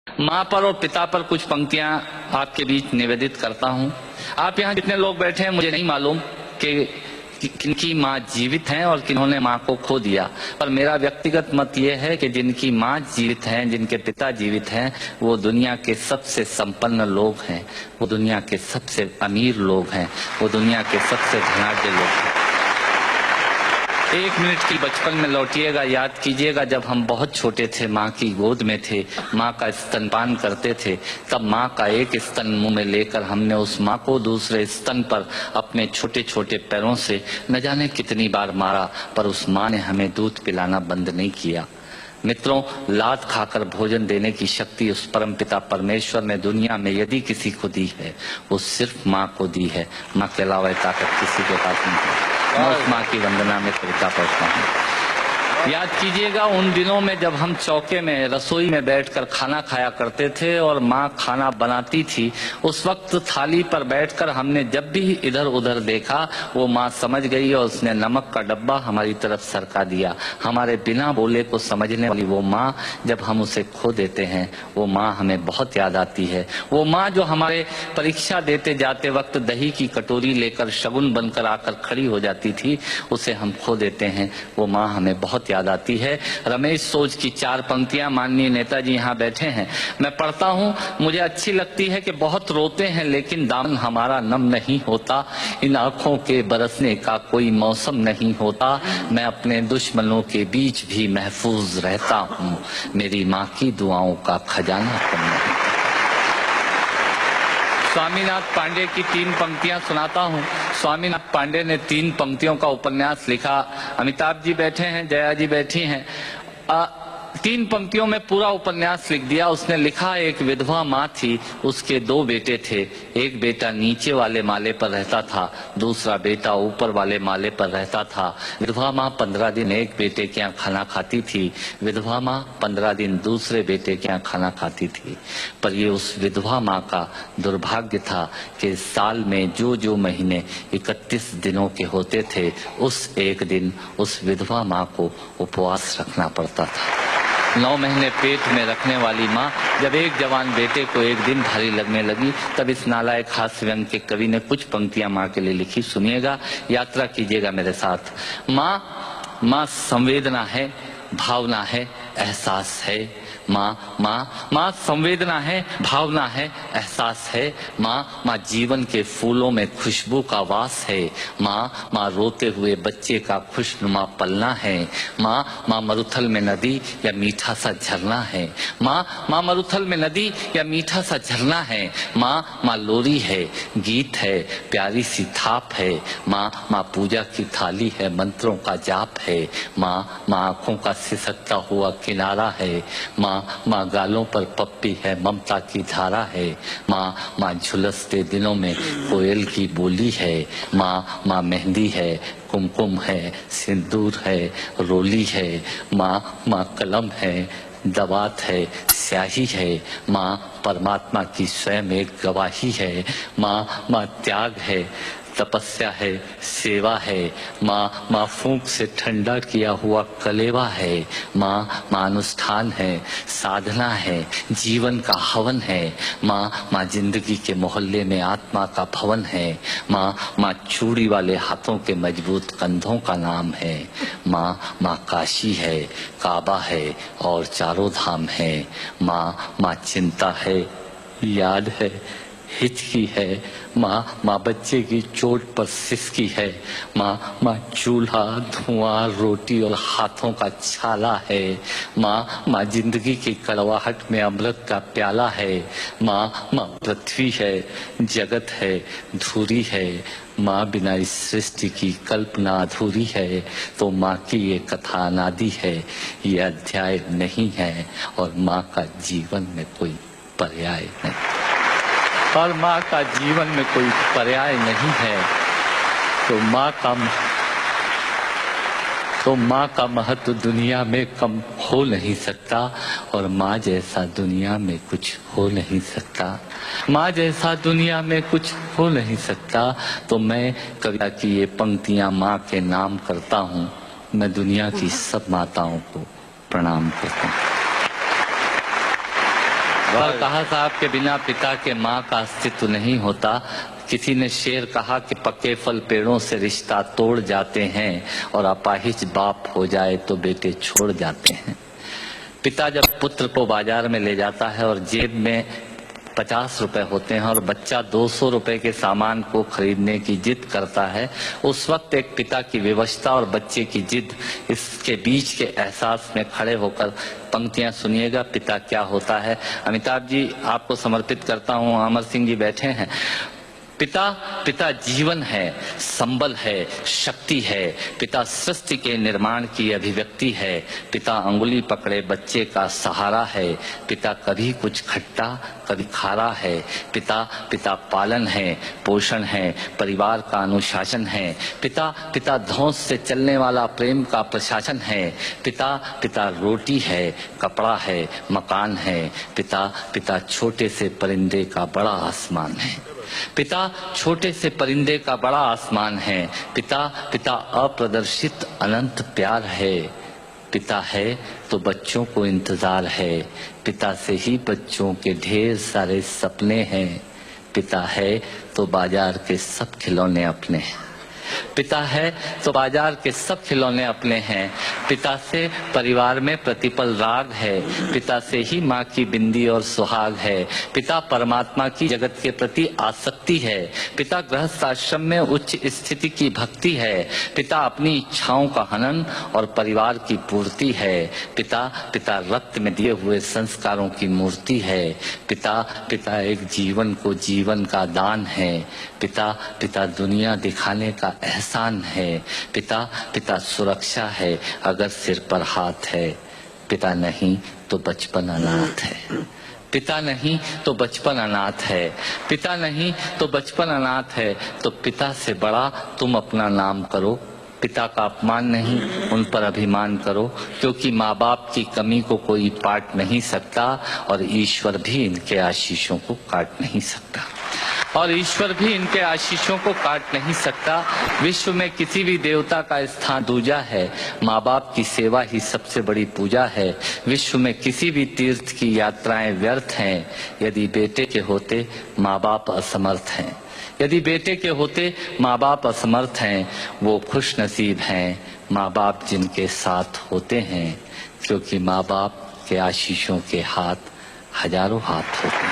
माँ पर और पिता पर कुछ पंक्तियां आपके बीच निवेदित करता हूं। आप यहाँ जितने लोग बैठे हैं मुझे नहीं मालूम कि किनकी माँ जीवित हैं और किन्होंने माँ को खो दिया, पर मेरा व्यक्तिगत मत यह है कि जिनकी माँ जीवित हैं, जिनके पिता जीवित हैं, वो दुनिया के सबसे संपन्न लोग हैं, वो दुनिया के सबसे अमीर लोग हैं, वो दुनिया के सबसे धनाढ्य लोग हैं। एक मिनट की बचपन में लौटिएगा, याद कीजिएगा जब हम बहुत छोटे थे, माँ की गोद में थे, माँ का स्तनपान करते थे, तब माँ का एक स्तन मुंह में लेकर हमने उस माँ को दूसरे स्तन पर अपने छोटे छोटे पैरों से न जाने कितनी बार मारा, पर उस माँ ने हमें दूध पिलाना बंद नहीं किया। मित्रों, लात खाकर भोजन देने की शक्ति उस परमपिता परमेश्वर ने दुनिया में यदि किसी को दी है, वो सिर्फ माँ को दी है। माँ के अलावा ताकत किसी के पास नहीं है। मैं उस माँ की वंदना में करता पड़ता हूँ। याद कीजिएगा उन दिनों में जब हम चौके में रसोई में बैठकर खाना खाया करते थे और माँ खाना बनाती थी, उस वक्त थाली पर बैठकर हमने जब भी इधर उधर देखा, वो माँ समझ गई और उसने नमक का डब्बा हमारी तरफ सरका दिया। हमारे बिना बोले को समझने वाली वो माँ, जब हम उसे खो देते हैं, वो माँ हमें बहुत याद आती है। वो माँ जो हमारे परीक्षा देते जाते वक्त दही की कटोरी लेकर शगुन बनकर आकर खड़ी हो जाती थी, उसे हम खो देते हैं। वो माँ हमें बहुत याद आती है। रमेश सोज की 4 पंक्तियां माननीय नेताजी यहाँ बैठे हैं, मैं पढ़ता हूँ। मुझे अच्छी लगती है कि बहुत रोते हैं लेकिन दामन हमारा नम नहीं होता, इन आंखों के बरसने का कोई मौसम नहीं होता, मैं अपने दुश्मनों के बीच भी महफूज रहता हूँ, मेरी माँ की दुआओं का खजाना कम नहीं। स्वामीनाथ पांडे की 3 पंक्तियां सुनाता हूं। स्वामीनाथ पांडे ने 3 पंक्तियों का उपन्यास लिखा। अमिताभ जी बैठे हैं, जया जी बैठी हैं। 3 पंक्तियों में पूरा उपन्यास लिख दिया। उसने लिखा, एक विधवा माँ थी, उसके 2 बेटे थे। एक बेटा नीचे वाले माले पर रहता था, दूसरा बेटा ऊपर वाले माले पर रहता था। विधवा माँ 15 दिन एक बेटे के यहाँ खाना खाती थी, विधवा माँ 15 दिन दूसरे बेटे के यहाँ खाना खाती थी। पर ये उस विधवा माँ का दुर्भाग्य था कि साल में जो महीने 31 दिनों के होते थे, उस एक दिन उस विधवा माँ को उपवास रखना पड़ता था। 9 महीने पेट में रखने वाली माँ जब एक जवान बेटे को एक दिन भारी लगने लगी, तब इस नालायक हास्य व्यंग के कवि ने कुछ पंक्तियां माँ के लिए लिखी। सुनिएगा, यात्रा कीजिएगा मेरे साथ। माँ संवेदना है, भावना है, एहसास है। माँ संवेदना है, भावना है, एहसास है। माँ जीवन के फूलों में खुशबू का वास है। माँ रोते हुए बच्चे का खुशनुमा पलना है। माँ मरुथल में नदी या मीठा सा झरना है। माँ मरुथल में नदी या मीठा सा झरना है। माँ लोरी है, गीत है, प्यारी सी थाप है। माँ पूजा की थाली है, मंत्रों का जाप है। माँ आंखों का सिसकता हुआ किनारा है। माँ गालों पर पप्पी है, ममता की धारा है। माँ झुलसते दिनों में कोयल की बोली है। माँ मेहंदी है, कुमकुम है, सिंदूर है, रोली है। माँ कलम है, दवात है, स्याही है। माँ परमात्मा की स्वयं एक गवाही है। माँ त्याग है, तपस्या है, सेवा है। माँ फूंक से ठंडा किया हुआ कलेवा है। माँ अनुष्ठान है, साधना है, जीवन का हवन है। माँ जिंदगी के मोहल्ले में आत्मा का भवन है। माँ चूड़ी वाले हाथों के मजबूत कंधों का नाम है। माँ काशी है, काबा है और चारों धाम है। माँ चिंता है, याद है, हिचकी है। माँ बच्चे की चोट पर सिसकी है। माँ चूल्हा, धुआं, रोटी और हाथों का छाला है। माँ जिंदगी की कड़वाहट में अमृत का प्याला है। माँ पृथ्वी है, जगत है, धुरी है। माँ बिना इस सृष्टि की कल्पना अधूरी है। तो माँ की ये कथा अनादि है, ये अध्याय नहीं है, और माँ का जीवन में कोई पर्याय नहीं, और माँ का जीवन में कोई पर्याय नहीं है। तो माँ का महत्व दुनिया में कम हो नहीं सकता, और माँ जैसा दुनिया में कुछ हो नहीं सकता। माँ जैसा दुनिया में कुछ हो नहीं सकता। तो मैं कविता की ये पंक्तियां माँ के नाम करता हूँ। मैं दुनिया की सब माताओं को प्रणाम करता हूँ। पर कहा साहब के बिना पिता के माँ का अस्तित्व नहीं होता। किसी ने शेर कहा कि पक्के फल पेड़ों से रिश्ता तोड़ जाते हैं और अपाहिज बाप हो जाए तो बेटे छोड़ जाते हैं। पिता जब पुत्र को बाजार में ले जाता है और जेब में 50 रुपए होते हैं और बच्चा 200 रुपए के सामान को खरीदने की जिद करता है, उस वक्त एक पिता की विवशता और बच्चे की जिद, इसके बीच के एहसास में खड़े होकर पंक्तियां सुनिएगा, पिता क्या होता है। अमिताभ जी आपको समर्पित करता हूं, अमर सिंह जी बैठे हैं। पिता जीवन है, संबल है, शक्ति है। पिता सृष्टि के निर्माण की अभिव्यक्ति है। पिता अंगुली पकड़े बच्चे का सहारा है। पिता कभी कुछ खट्टा कभी खारा है। पिता पालन है, पोषण है, परिवार का अनुशासन है। पिता धौंस से चलने वाला प्रेम का प्रशासन है। पिता रोटी है, कपड़ा है, मकान है। पिता छोटे से परिंदे का बड़ा आसमान है। पिता छोटे से परिंदे का बड़ा आसमान है। पिता अप्रदर्शित अनंत प्यार है। पिता है तो बच्चों को इंतजार है। पिता से ही बच्चों के ढेर सारे सपने हैं। पिता है तो बाजार के सब खिलौने अपने हैं। पिता है तो बाजार के सब खिलौने अपने हैं। पिता से परिवार में प्रतिपल राग है। पिता से ही माँ की बिंदी और सुहाग है। पिता परमात्मा की जगत के प्रति आसक्ति है। पिता गृहस्थ आश्रम में उच्च स्थिति की भक्ति है। पिता अपनी इच्छाओं का हनन और परिवार की पूर्ति है। पिता रक्त में दिए हुए संस्कारों की मूर्ति है। पिता एक जीवन को जीवन का दान है। पिता दुनिया दिखाने का एहसान है। पिता सुरक्षा है अगर सिर पर हाथ है। पिता नहीं तो बचपन अनाथ है। पिता नहीं तो बचपन अनाथ है। पिता नहीं तो बचपन अनाथ है। तो पिता से बड़ा तुम अपना नाम करो। पिता का अपमान नहीं, उन पर अभिमान करो, क्योंकि माँ बाप की कमी को कोई पाट नहीं सकता और ईश्वर भी इनके आशीषों को काट नहीं सकता। विश्व में किसी भी देवता का स्थान दूजा है। माँ बाप की सेवा ही सबसे बड़ी पूजा है। विश्व में किसी भी तीर्थ की यात्राएं व्यर्थ हैं यदि बेटे के होते माँ बाप असमर्थ हैं। यदि बेटे के होते माँ बाप असमर्थ हैं, वो खुश नसीब हैं माँ बाप जिनके साथ होते हैं, क्योंकि माँ बाप के आशीषों के हाथ हजारों हाथ होते हैं।